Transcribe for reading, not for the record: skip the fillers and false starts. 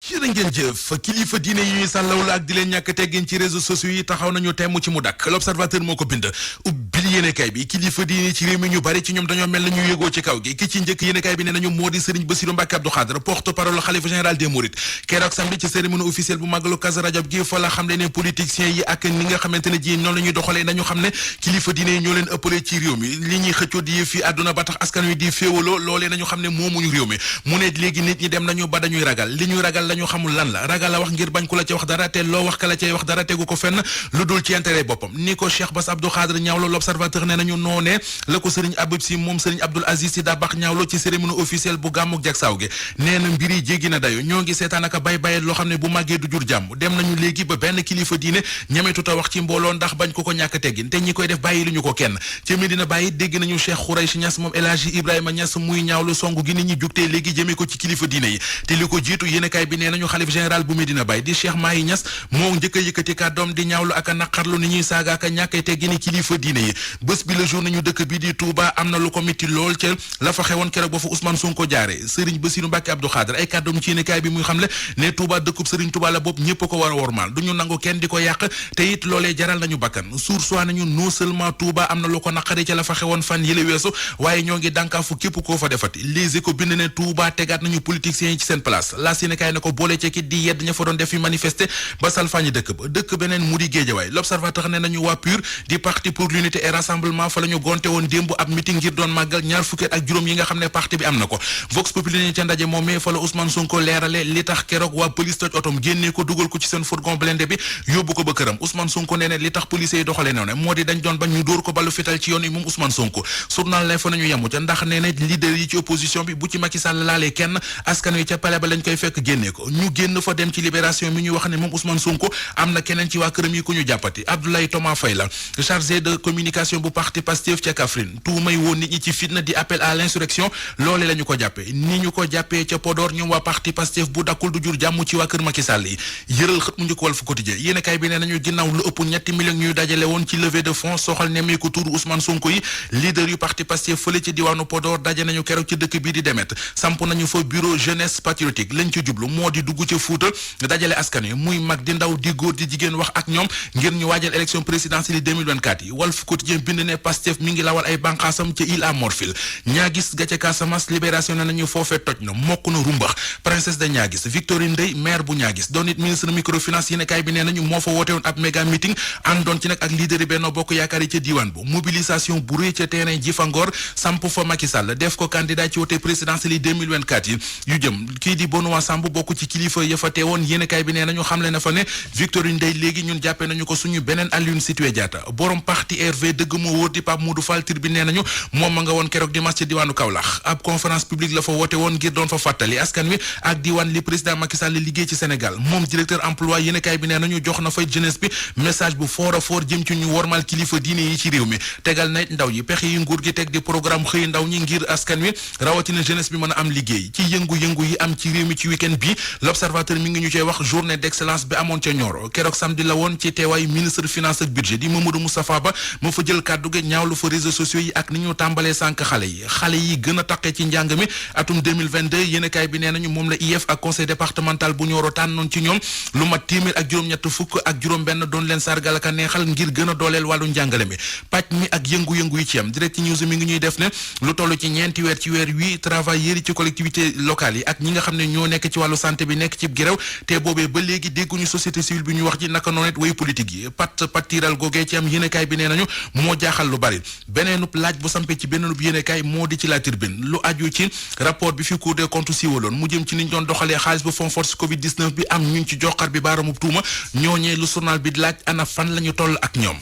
jërë ngeen jëf kilifa diine yi ñuy sàllawlu ak di leen ñàkk teggin ci réseaux sociaux yi taxaw nañu temm ci mu dakk l'observateur moo ko bind ubbil yéenekaay bi kilifa diine ci réew mi ñu bari ci ñoom dañoo mel na ñu yëgoo ci kaw gi ki ci njëkk yéenekaay bi ne nañu moo di Serigne Bassirou Mbacké Abdou Khadre porte-parole xalifa général des Mourides keroog samedi ci cérémonie officielle bu màggalu Kazu Rajab gi fa la xam ne ne politiciens yi ak ni nga xamante ne ji noonu la ñuy doxalee nañu xam ne kilifa diine yi ñoo leen ëppale ci réew mi li ñuy xëccoo di fi àdduna ba tax askan wi di féewaloo loolee nañu xam ne moomuñu réew mi mu ne léegi nit ñi dem nañu ba dañuy ragal li ñuy ragal lañu xamul lan la ragal la wax ngir bañ ku la ca wax dara te loo wax ka la cay wax dara tegu ko fenn lu dul ci intérêt boppam ni ko Cheikh Bass Abdou Khadre ñaawlo l'observateur ne nañu noonee la ko Serigne Abib Sy moom Serigne Abdoul Aziz Sy Dabakh ñaawlo ci cérémonie officielle bu gàmmuk Jaksaaw gi nee na mbir yi jéggi na dayo ñoo ngi seetaan aka bay loo xam ne bu màggee du jur jàmm dem nañu léegi ba benn kilifa diine ñametuta wax ci mbooloo ndax bañ ko ñàkk teggin te ñi koy def bàyyi lu ñu ko kenn ci Medina Baye dégg nañu Cheikh Khouraychi Niass moom El Hadji Ibrahima Niass muy ñaawlo songu gi nit ñi jugtee léegi jëmee ko ci kilifa diine yi te li ko jiitu yéenekaay bi nee nañu xalif général bu Medina Baye di Cheikh Mahi Niass moo njëkk a yëkkati kàddoom di ñaawlu ak a naqarlu ni ñuy saaga ak a ñàkkee teggini kilifa diine yi bés bi le jour nañu dëkk bi di Touba am na lu ko metti lool ca la fa xewoon keroog ba fa Ousmane Sonko jaare Serigne Bassirou Mbacké Abdou Khadre ay kàddoom ci yéenekaay bi muy xamle ne Touba dëkkub Serigne Touba la bopp ñëpp ko war a wormaal duñu nangu kenn di ko yàq te it loolee jaral nañu bakkan sursoi nañu non seulement Touba am na lu ko naqari ca la fa xewoon fan yële weesu waaye ñoo ngi dànkaafu képp koo fa defati Les Échos bind ne Touba tegaat nañu politiciens yi ci seen place la yéenekaay ne ko boole ci kit di yedd ña fa doon def fi manifester ba salfaañi dëkk beneen mu di Géejawaay l'observateur ne nañu waa PUR di parti pour l'unité et rassemblement fa la ñu gonte woon démb ab meeting ngir doon màggal ñaar fukki ak juróom yi nga xam ne parti bi am na ko Vox Populi ne ca ndaje moomee fa la Ousmane Sonko leerale li tax keroog waa police toj otom génnee ko dugal ko ci seen fourgon blindé bi yóbbu ko ba këram Ousmane Sonko nee ne li tax police yi doxalee noonu moo di dañ doon bañ ñu dóor ko ballu fital ci yoon yi moom Ousmane Sonko journal lay fa nañu yemu ca ndax nee na leader yi ci opposition bi bu ci Macky Sall laalee kenn askan wi ca palais ba lañ koy fekk génnee ko ñu génn fa dem ci libération mi ñu wax ne moom Ousmane Sonko am na keneen ci waa këram yi ku ñu jàppati Abdoulaye Thomas Faye la chargé de communication bu parti Pastef ca Kaffrine tuumay woon nit ñi ci fitna di appel à l'insurrection loole la ñu ko jàppee ni ñu ko jàppee ca Podor ñoom waa parti Pastef bu dakkul du jur jàmm ci waa kër Macky Sall yi yëral xët mu njëkk Walf Quotidien yéenekaay bi nee nañu ginnaaw lu ëpp ñetti millions ñuy dajale woon ci levée de fonds soxal nemmeeku tuuru Ousmane Sonko yi leader yu parti Pastef fële ci diwaanu Podor daje nañu keroog ci dëkk bii di Demet samp nañu fa bureau jeunesse patriotique lañ ci jublu moo di dugg ca Fuuta dajale askan wi muy mag di ndaw di góor di jigéen wax ak ñoom ngir ñu waajal élection présidentielle 2024 yi Walf Quotidien bind ne Pastef mi ngi lawal ay banqaasam ca Île à Morphil Niaguis ga ca Casamance libération ne nañu foofee toj na mokk na rumbax princesse de Niaguis Victorine Ndeye maire bu Niaguis doon it ministre microfinance yéenekaay bi nee nañu moo fa woote woon ab méga meeting àndoon ci nag ak leader yi Benno Bokk Yaakaar yi ca diiwaan bu mobilisation bu rëy ca terrain Jifangor samp fa Macky Sall def ko candidat ci wote présidentielle yi 2024 yi yu jëm kii di Benoît Sambou bokk ci kilifa ya fa teewoon yéenekaay bi nee nañu xamle na fa ne Victorine Ndeye léegi ñun jàppee nañu ko suñu beneen Aline Sitoé Diatta borom parti RV dëgg moo wóor di Pape Modou Fall Tribune nee nañu moom ma nga woon keroog dimanche ci diwaanu Kaolack ab conférence publique la fa woote woon ngir doon fa fàttali askan wi ak diwaan li président Macky Sall liggéey ci Sénégal moom directeur emploi yéenekaay bi nee nañu jox na fay jeunesse bi message bu fort a fort jëm ci ñu wormal kilifa diine yi ci réew mi tegal na ndaw yi pexe yi nguur gi teg di programme xëy ndaw ñi ngir askan wi rawatina jeunesse bi mën a am liggéey ci yëngu-yëngu yi am ci réew mi ci week-end bi l'observateur mi ngi ñu cey wax journée d'excellence bi amoon ca Nioro keroog samedi la woon ci teewaay ministre finance ak budget di Mamadou Moustapha Ba moo fa jël kàddu gi ñaawlu fa réseaux sociaux yi ak ni ñu tàmbalee sànq xale yi gën a taqee ci njàng mi atum 2022 yéenekaay bi nee nañu moom la IEF ak conseil départemental bu Nioro tànnoon ci ñoom lu mat téeméer ak juróom-ñett fukk ak juróom-benn doon leen sargal ak a neexal ngir gën a dooleel wàllu njàngale mi pàcc mi ak yëngu-yëngu yi ci am direct news mi ngi ñuy def ne lu toll ci ñeenti weer ci weer wi travailleurs yi ci collectivité locale yi ak ñi nga xam ne ñoo nekk ci wàllu santé bi nekk ci gréew te boobee ba léegi dégguñu société civile bi ñu wax ji naka noonu it way politique yi pattiral googee ci am yéenekaay bi nee nañu moo jaaxal lu bari beneenub laaj bu sampee ci beneenub yéenekaay moo di ci la Tribune lu aju ci rapport bi fi Cour des comptes siiwaloon mu jëm ci niñ doon doxalee xaalis bu fond force Covid 19 bi am ñu ci joxar bi baaramu tuuma ñooñee lu journal bi laaj ana fan lañu toll ak ñoom